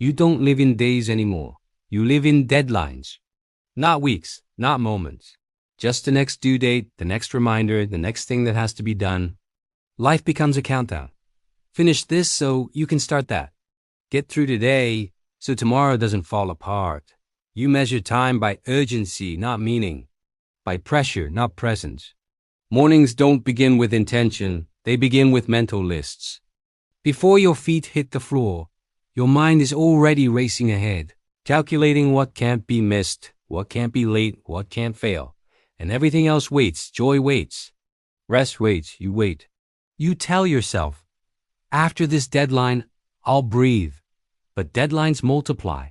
You don't live in days anymore. You live in deadlines. Not weeks, not moments. Just the next due date, the next reminder, the next thing that has to be done. Life becomes a countdown. Finish this so you can start that. Get through today so tomorrow doesn't fall apart. You measure time by urgency, not meaning. By pressure, not presence. Mornings don't begin with intention, they begin with mental lists. Before your feet hit the floor, your mind is already racing ahead, calculating what can't be missed, what can't be late, what can't fail. And everything else waits, joy waits. Rest waits, you wait. You tell yourself, after this deadline, I'll breathe. But deadlines multiply.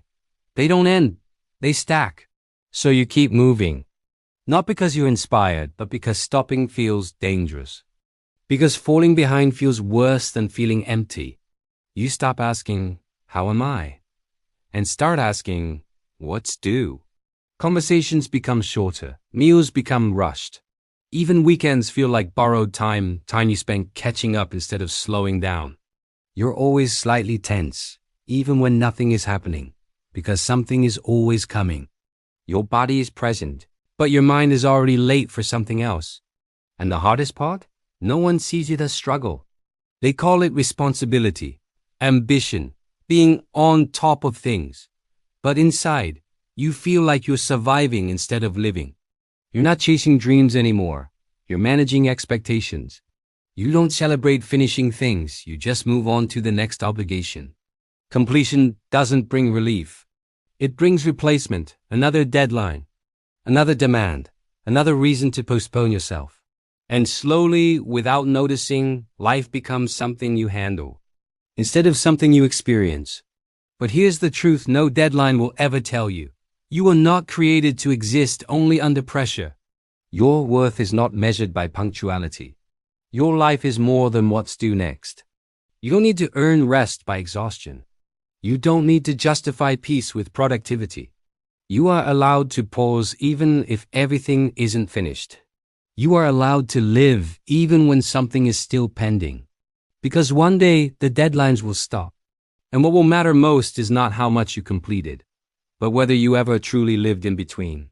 They don't end, they stack. So you keep moving. Not because you're inspired, but because stopping feels dangerous. Because falling behind feels worse than feeling empty. You stop asking, how am I? And start asking, what's due? Conversations become shorter. Meals become rushed. Even weekends feel like borrowed time you spent catching up instead of slowing down. You're always slightly tense, even when nothing is happening, because something is always coming. Your body is present, but your mind is already late for something else. And the hardest part? No one sees it as struggle. They call it responsibility, ambition, being on top of things. But inside, you feel like you're surviving instead of living. You're not chasing dreams anymore. You're managing expectations. You don't celebrate finishing things. You just move on to the next obligation. Completion doesn't bring relief. It brings replacement, another deadline, another demand, another reason to postpone yourself. And slowly, without noticing, life becomes something you handle, instead of something you experience. But here's the truth no deadline will ever tell you. You were not created to exist only under pressure. Your worth is not measured by punctuality. Your life is more than what's due next. You don't need to earn rest by exhaustion. You don't need to justify peace with productivity. You are allowed to pause even if everything isn't finished. You are allowed to live even when something is still pending. Because one day the deadlines will stop. And what will matter most is not how much you completed, but whether you ever truly lived in between.